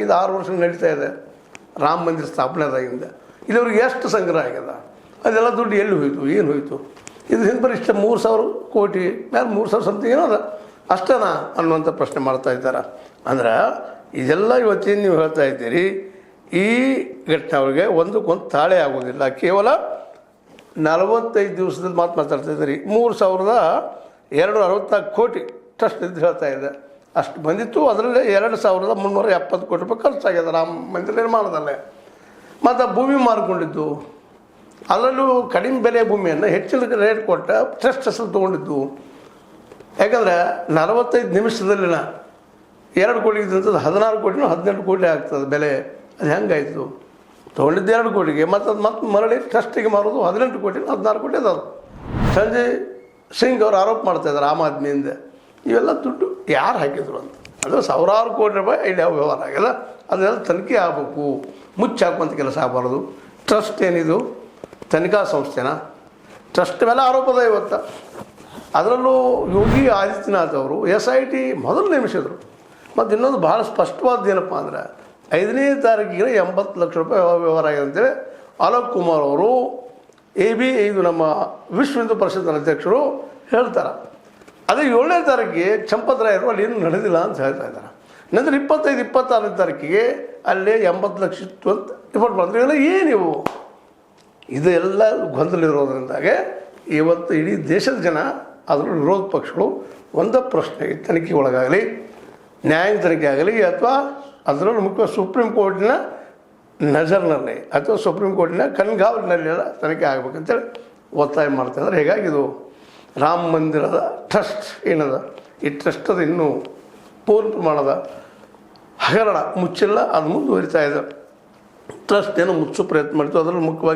5-6 ವರ್ಷ ನಡೀತಾ ಇದೆ ರಾಮ ಮಂದಿರ ಸ್ಥಾಪನೆ ಆದಾಗಿಂದ. ಇಲ್ಲಿವ್ರಿಗೆ ಎಷ್ಟು ಸಂಗ್ರಹ ಆಗ್ಯದ, ಅದೆಲ್ಲ ದುಡ್ಡು ಎಲ್ಲಿ ಹೋಯಿತು, ಏನು ಹೋಯಿತು? ಇದು ಹಿಂಬರಿಷ್ಟ 3,000 ಕೋಟಿ ಮೇಲೆ 3,000 ಸಮಥಿಂಗ್ ಏನದ ಅಷ್ಟೇನಾ ಅನ್ನುವಂಥ ಪ್ರಶ್ನೆ ಮಾಡ್ತಾ ಇದ್ದಾರೆ. ಅಂದ್ರೆ ಇದೆಲ್ಲ ಇವತ್ತೇನು ನೀವು ಹೇಳ್ತಾ ಇದ್ದೀರಿ, ಈ ಘಟನೆ ಅವ್ರಿಗೆ ಒಂದಕ್ಕೊಂದು ತಾಳೆ ಆಗೋದಿಲ್ಲ. ಕೇವಲ 45 ದಿವಸದಲ್ಲಿ ಮಾತಾಡ್ತಾ ಇದ್ದೀರಿ. 3,264 ಕೋಟಿ ಟ್ರಸ್ಟ್ ಇದ್ದು ಹೇಳ್ತಾ ಇದೆ. ಅಷ್ಟು ಬಂದಿತ್ತು. ಅದರಲ್ಲಿ 2,370 ಕೋಟಿ ರೂಪಾಯಿ ಖರ್ಚಾಗ್ಯದ ರಾಮ ಮಂದಿರ ನಿರ್ಮಾಣದಲ್ಲೇ. ಮತ್ತು ಭೂಮಿ ಮಾರ್ಕೊಂಡಿದ್ದು, ಅದರಲ್ಲೂ ಕಡಿಮೆ ಬೆಲೆ ಭೂಮಿಯನ್ನು ಹೆಚ್ಚಿನ ರೇಟ್ ಕೊಟ್ಟ ಟ್ರಸ್ಟ್ ಹೆಸರು ತೊಗೊಂಡಿದ್ದು. ಯಾಕಂದರೆ 45 ನಿಮಿಷದಲ್ಲಿನ 2 ಕೋಟಿ ಇದ್ದಂಥದ್ದು 16 ಕೋಟಿನೂ 18 ಕೋಟಿ ಆಗ್ತದೆ ಬೆಲೆ. ಅದು ಹೆಂಗಾಯಿತು? ತೊಗೊಂಡಿದ್ದು 2 ಕೋಟಿಗೆ, ಮತ್ತು ಅದು ಮತ್ತೆ ಮರಳಿ ಟ್ರಸ್ಟಿಗೆ ಮಾರೋದು 18 ಕೋಟಿ 16 ಕೋಟಿ ಅದಾವೆ. ಸಂಜಯ್ ಸಿಂಗ್ ಅವರು ಆರೋಪ ಮಾಡ್ತಾಯಿದ್ದಾರೆ ಆಮ್ ಆದ್ಮಿಯಿಂದ. ಇವೆಲ್ಲ ದುಡ್ಡು ಯಾರು ಹಾಕಿದ್ರು ಅಂತ. ಅದು ಸಾವಿರಾರು ಕೋಟಿ ರೂಪಾಯಿ ಐಡಿಯಾ ವ್ಯವಹಾರ ಆಗ್ಯದ. ಅದೆಲ್ಲ ತನಿಖೆ ಆಗಬೇಕು, ಮುಚ್ಚಾಕುವಂಥ ಕೆಲಸ ಆಗಬಾರ್ದು. ಟ್ರಸ್ಟ್ ಏನಿದು ತನಿಖಾ ಸಂಸ್ಥೆನ? ಟ್ರಸ್ಟ್ ಮೇಲೆ ಆರೋಪದ ಇವತ್ತು. ಅದರಲ್ಲೂ ಯೋಗಿ ಆದಿತ್ಯನಾಥ್ ಅವರು SIT ಮೊದಲು ನೇಮಿಸಿದರು. ಮತ್ತು ಇನ್ನೊಂದು ಭಾಳ ಸ್ಪಷ್ಟವಾದ ಏನಪ್ಪ ಅಂದರೆ 5ನೇ ತಾರೀಕಿಗೆ 80 ಲಕ್ಷ ರೂಪಾಯಿ ವ್ಯವಹಾರ ಆಗಿದೆ ಅಂತೇಳಿ ಅಲೋಕ್ ಕುಮಾರ್ ಅವರು ಇದು ನಮ್ಮ ವಿಶ್ವ ಹಿಂದೂ ಪರಿಷತ್ತಿನ ಅಧ್ಯಕ್ಷರು ಹೇಳ್ತಾರೆ. ಅದೇ 7ನೇ ತಾರೀಕಿಗೆ ಚಂಪತರಾಯರು ಅಲ್ಲಿ ಏನು ನಡೆದಿಲ್ಲ ಅಂತ ಹೇಳ್ತಾ ಇದ್ದಾರೆ. ನಂತರ 25-26ನೇ ತಾರೀಕಿಗೆ ಅಲ್ಲಿ 80 ಲಕ್ಷ ಇತ್ತು ಅಂತ ರಿಪೋರ್ಟ್ ಮಾಡಿದ್ರು. ಇವೆಲ್ಲ ಏನಿವು? ಇದೆಲ್ಲ ಗೊಂದಲ ಇರೋದ್ರಿಂದಾಗೆ ಇವತ್ತು ಇಡೀ ದೇಶದ ಜನ, ಅದರಲ್ಲೂ ವಿರೋಧ ಪಕ್ಷಗಳು ಒಂದೇ ಪ್ರಶ್ನೆಗೆ ತನಿಖೆ ಒಳಗಾಗಲಿ, ನ್ಯಾಯಾಂಗ ತನಿಖೆ ಆಗಲಿ, ಅಥವಾ ಅದರಲ್ಲೂ ಮುಖ್ಯ ಸುಪ್ರೀಂ ಕೋರ್ಟಿನ ನಜರ್ನಲ್ಲಿ ಅಥವಾ ಸುಪ್ರೀಂ ಕೋರ್ಟಿನ ಕಣ್ಗಾವಲಿನಲ್ಲೆಲ್ಲ ತನಿಖೆ ಆಗಬೇಕಂತೇಳಿ ಒತ್ತಾಯ ಮಾಡ್ತಾಯಿದ್ದಾರೆ. ಹೀಗಾಗಿ ಇದು ರಾಮ ಮಂದಿರದ ಟ್ರಸ್ಟ್ ಏನದ, ಈ ಟ್ರಸ್ಟದ ಇನ್ನೂ ಪೂರ್ಣ ಪ್ರಮಾಣದ ಹಗರಣ ಮುಚ್ಚಿಲ್ಲ, ಅದು ಮುಂದುವರಿತಾ ಇದೆ. ಟ್ರಸ್ಟ್ ಏನೋ ಮುಚ್ಚೋ ಪ್ರಯತ್ನ ಮಾಡ್ತು. ಅದರಲ್ಲಿ ಮುಖ್ಯವಾಗಿ